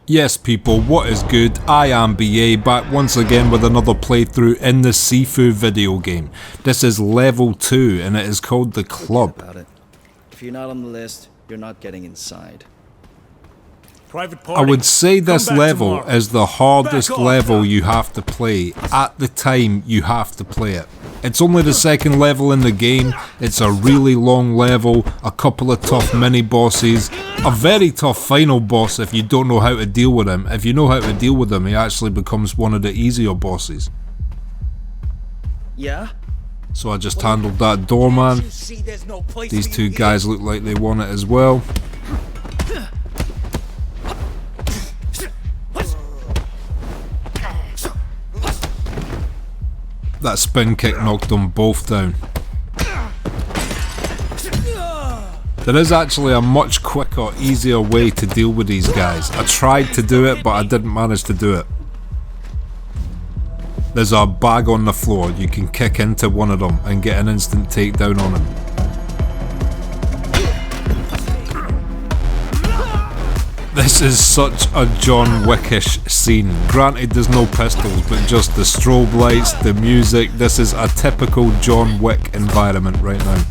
Yes people, what is good? I am BA, back once again with another playthrough in the Sifu video game. This is level 2 and it is called The Club. If you're not on the list, you're not getting inside. I would say this level is the hardest level you have to play at the time you have to play it. It's only the second level in the game, it's a really long level, a couple of tough mini bosses, a very tough final boss if you don't know how to deal with him. If you know how to deal with him, he actually becomes one of the easier bosses. Yeah? So I just handled that doorman. These two guys look like they want it as well. That spin kick knocked them both down. There is actually a much quicker, easier way to deal with these guys. I tried to do it, but I didn't manage to do it. There's a bag on the floor. You can kick into one of them and get an instant takedown on him. This is such a John Wickish scene. Granted there's no pistols, but just the strobe lights, the music. This is a typical John Wick environment right now.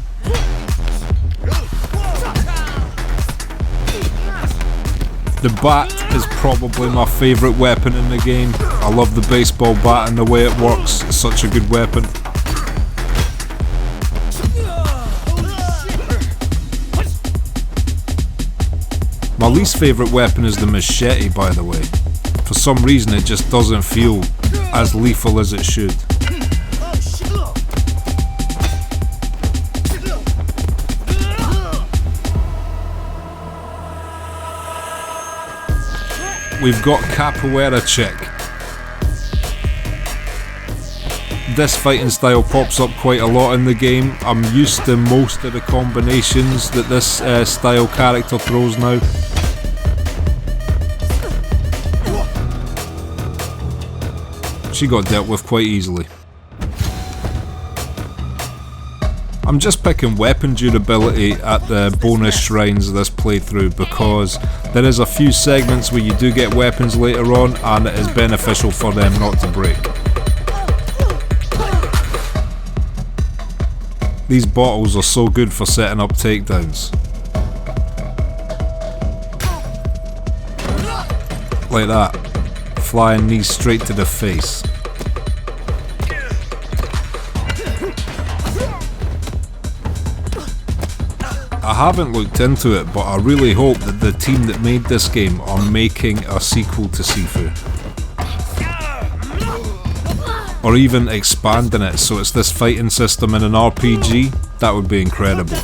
The bat is probably my favourite weapon in the game. I love the baseball bat and the way it works. It's such a good weapon. My least favourite weapon is the machete, by the way. For some reason it just doesn't feel as lethal as it should. We've got Capoeira Chick. This fighting style pops up quite a lot in the game. I'm used to most of the combinations that this style character throws now. She got dealt with quite easily. I'm just picking weapon durability at the bonus shrines of this playthrough because there is a few segments where you do get weapons later on and it is beneficial for them not to break. These bottles are so good for setting up takedowns. Like that. Flying knees straight to the face. I haven't looked into it, but I really hope that the team that made this game are making a sequel to Sifu. Or even expanding it so it's this fighting system in an RPG. That would be incredible.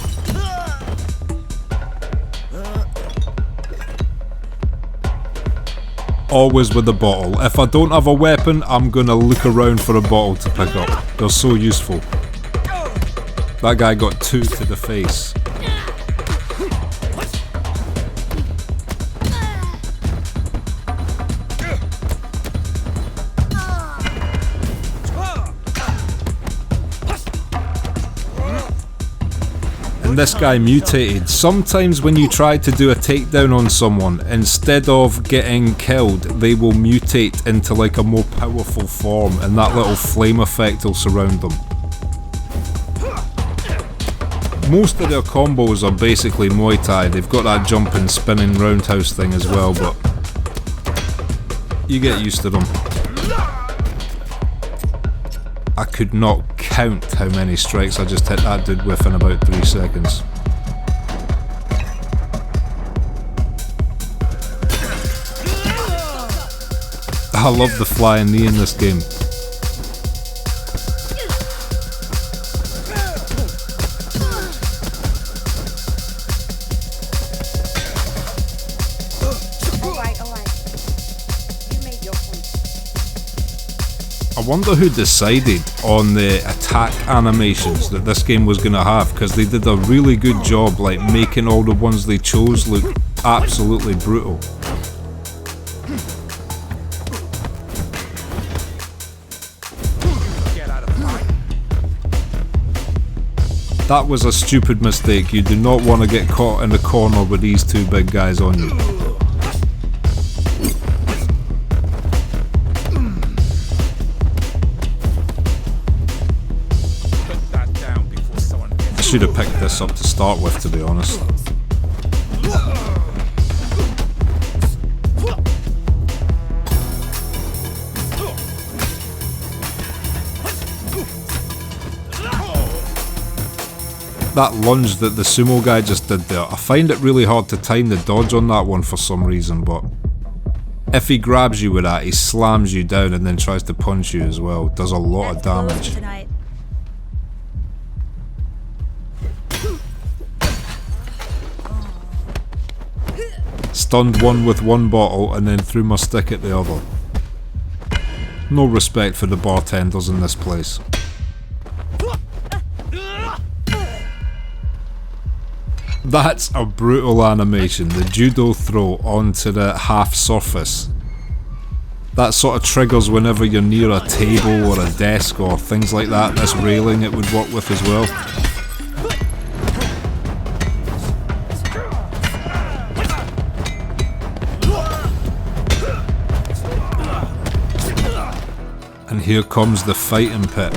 Always with a bottle. If I don't have a weapon, I'm gonna look around for a bottle to pick up. They're so useful. That guy got 2 to the face. And this guy mutated. Sometimes when you try to do a takedown on someone, instead of getting killed, they will mutate into like a more powerful form and that little flame effect will surround them. Most of their combos are basically Muay Thai. They've got that jumping, spinning roundhouse thing as well, but you get used to them. I could not count how many strikes I just hit that dude with in about 3 seconds. I love the flying knee in this game. I wonder who decided on the attack animations that this game was going to have, because they did a really good job like making all the ones they chose look absolutely brutal. That was a stupid mistake. You do not want to get caught in the corner with these two big guys on you. should have picked this up to start with, to be honest. That lunge that the sumo guy just did there, I find it really hard to time the dodge on that one for some reason, but if he grabs you with that, he slams you down and then tries to punch you as well. Does a lot of damage. Stunned one with one bottle and then threw my stick at the other. No respect for the bartenders in this place. That's a brutal animation, the judo throw onto the half surface. That sort of triggers whenever you're near a table or a desk or things like that. This railing it would work with as well. And here comes the fighting pit.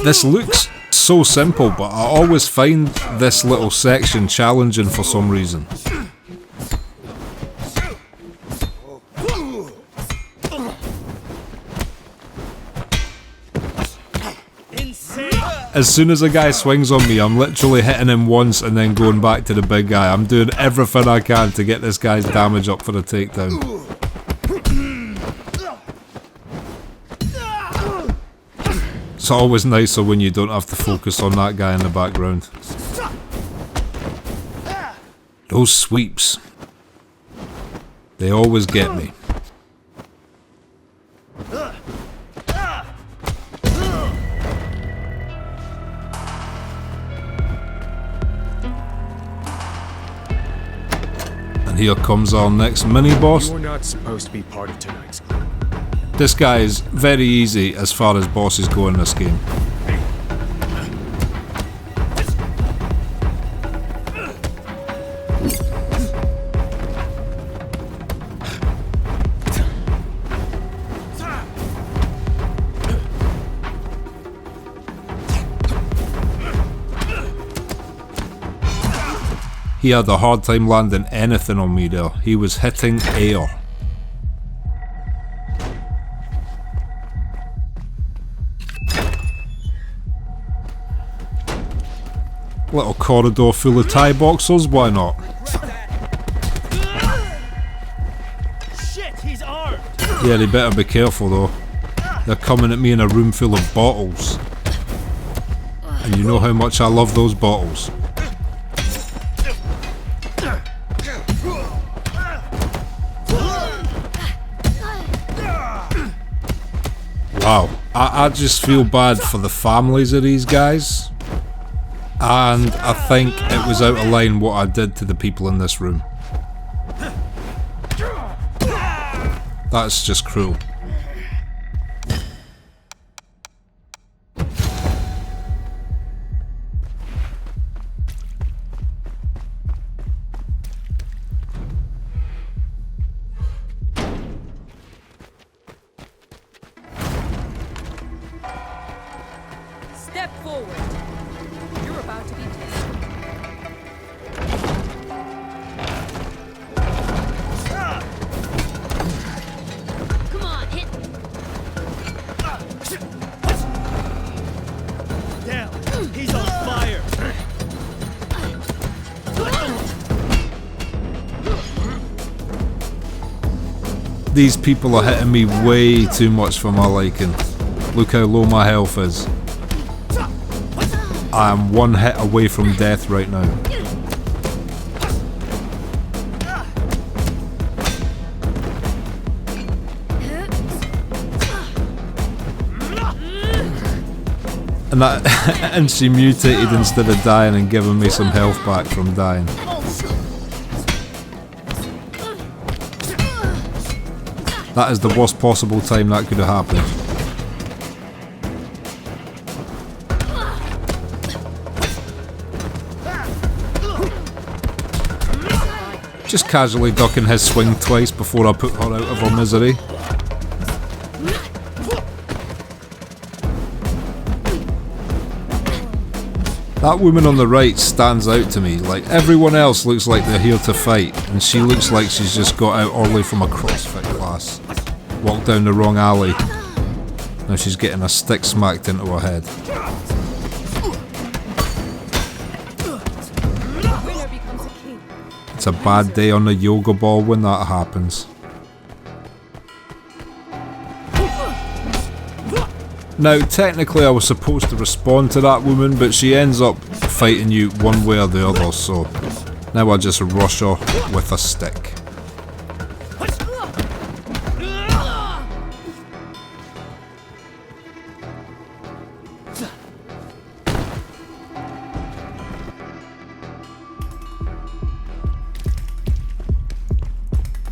This looks so simple, but I always find this little section challenging for some reason. As soon as a guy swings on me, I'm literally hitting him once and then going back to the big guy. I'm doing everything I can to get this guy's damage up for the takedown. It's always nicer when you don't have to focus on that guy in the background. Those sweeps. They always get me. And here comes our next mini-boss. You're not supposed to be part of tonight's club. This guy is very easy as far as bosses go in this game. He had a hard time landing anything on me there. He was hitting air. Little corridor full of Thai boxers, why not? Shit, he's armed. Yeah, they better be careful though. They're coming at me in a room full of bottles. And you know how much I love those bottles. Wow, I just feel bad for the families of these guys. And I think it was out of line what I did to the people in this room. That's just cruel. Step forward. You're about to be tested. Come on, hit. Down. He's on fire. These people are hitting me way too much for my liking. Look how low my health is. I am one hit away from death right now. And that, and she mutated instead of dying and giving me some health back from dying. That is the worst possible time that could have happened. Just casually ducking his swing twice before I put her out of her misery. That woman on the right stands out to me. Like, everyone else looks like they're here to fight, and she looks like she's just got out early from a CrossFit class. Walked down the wrong alley. Now she's getting a stick smacked into her head. Winner becomes a king. It's a bad day on the yoga ball when that happens. Now, technically I was supposed to respond to that woman, but she ends up fighting you one way or the other, so now I just rush her with a stick.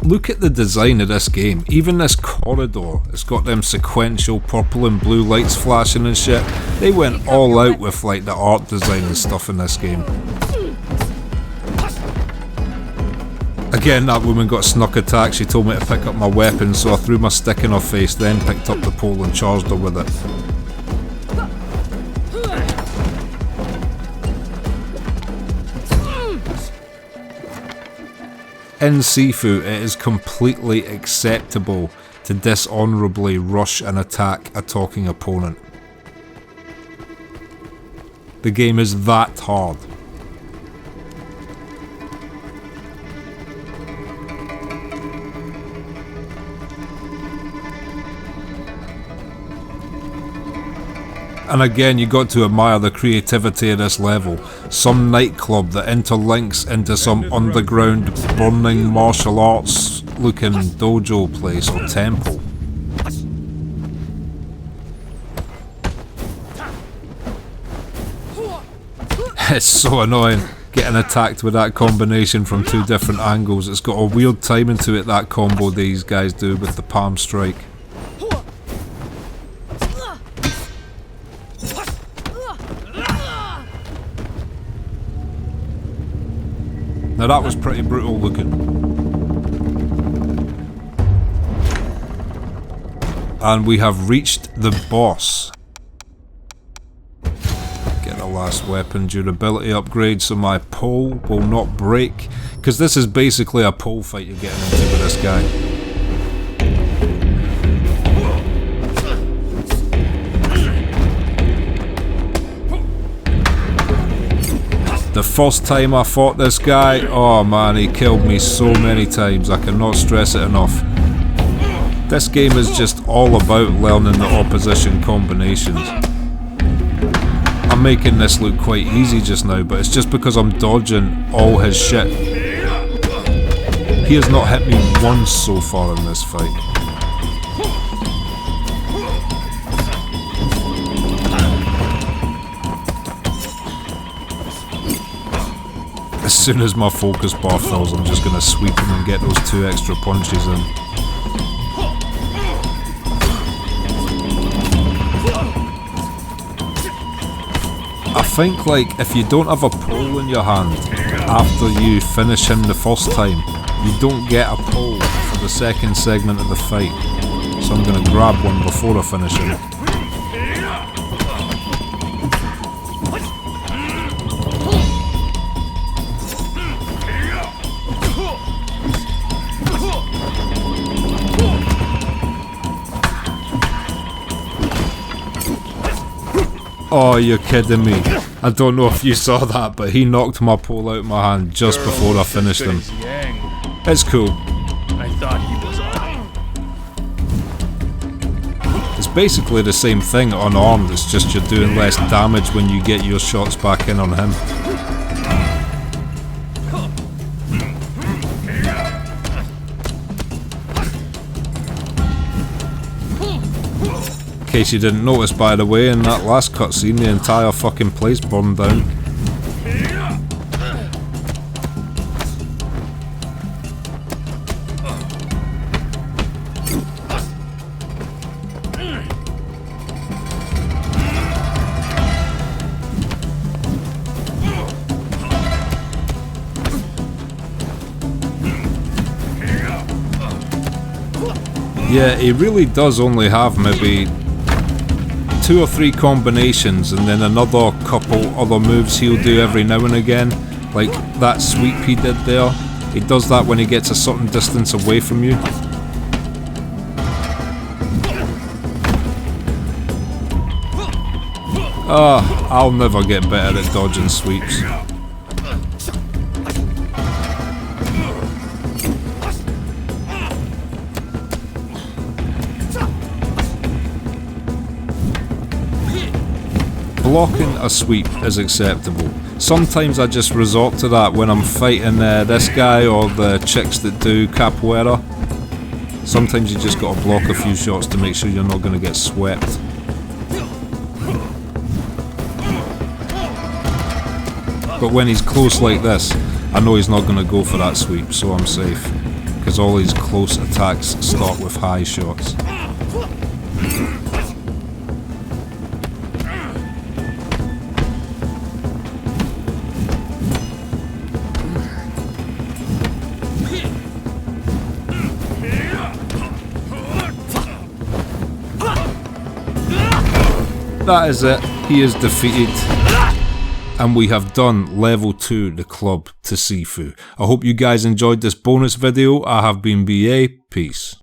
Look at the design of this game. Even this corridor, it's got them sequential purple and blue lights flashing and shit. They went all out with like the art design and stuff in this game. Again, that woman got snuck attack. She told me to pick up my weapon, so I threw my stick in her face, then picked up the pole and charged her with it. In Sifu, it is completely acceptable to dishonourably rush and attack a talking opponent. The game is that hard. And again, you got to admire the creativity of this level. Some nightclub that interlinks into some underground burning martial arts looking dojo place or temple. It's so annoying getting attacked with that combination from two different angles. It's got a weird timing to it, that combo these guys do with the palm strike. Now that was pretty brutal looking. And we have reached the boss. Get the last weapon durability upgrade so my pole will not break. Because this is basically a pole fight you're getting into with this guy. The first time I fought this guy, oh man, he killed me so many times, I cannot stress it enough. This game is just all about learning the opposition combinations. I'm making this look quite easy just now, but it's just because I'm dodging all his shit. He has not hit me once so far in this fight. As soon as my focus bar fills, I'm just going to sweep him and get those 2 extra punches in. I think, like, if you don't have a pole in your hand after you finish him the first time, you don't get a pole for the second segment of the fight. So I'm going to grab one before I finish him. Oh, you're kidding me. I don't know if you saw that, but he knocked my pole out of my hand just before I finished him. It's cool. I thought he was It's basically the same thing unarmed, it's just you're doing less damage when you get your shots back in on him. In case you didn't notice, by the way, in that last cutscene the entire fucking place burned down. Yeah, he really does only have maybe 2 or 3 combinations and then another couple other moves he'll do every now and again. Like that sweep he did there. He does that when he gets a certain distance away from you. I'll never get better at dodging sweeps. Blocking a sweep is acceptable. Sometimes I just resort to that when I'm fighting this guy or the chicks that do capoeira. Sometimes you just gotta block a few shots to make sure you're not gonna get swept. But when he's close like this, I know he's not gonna go for that sweep, so I'm safe. Because all his close attacks start with high shots. That is it, he is defeated. And we have done level 2, the club to Sifu. I hope you guys enjoyed this bonus video. I have been BA, peace.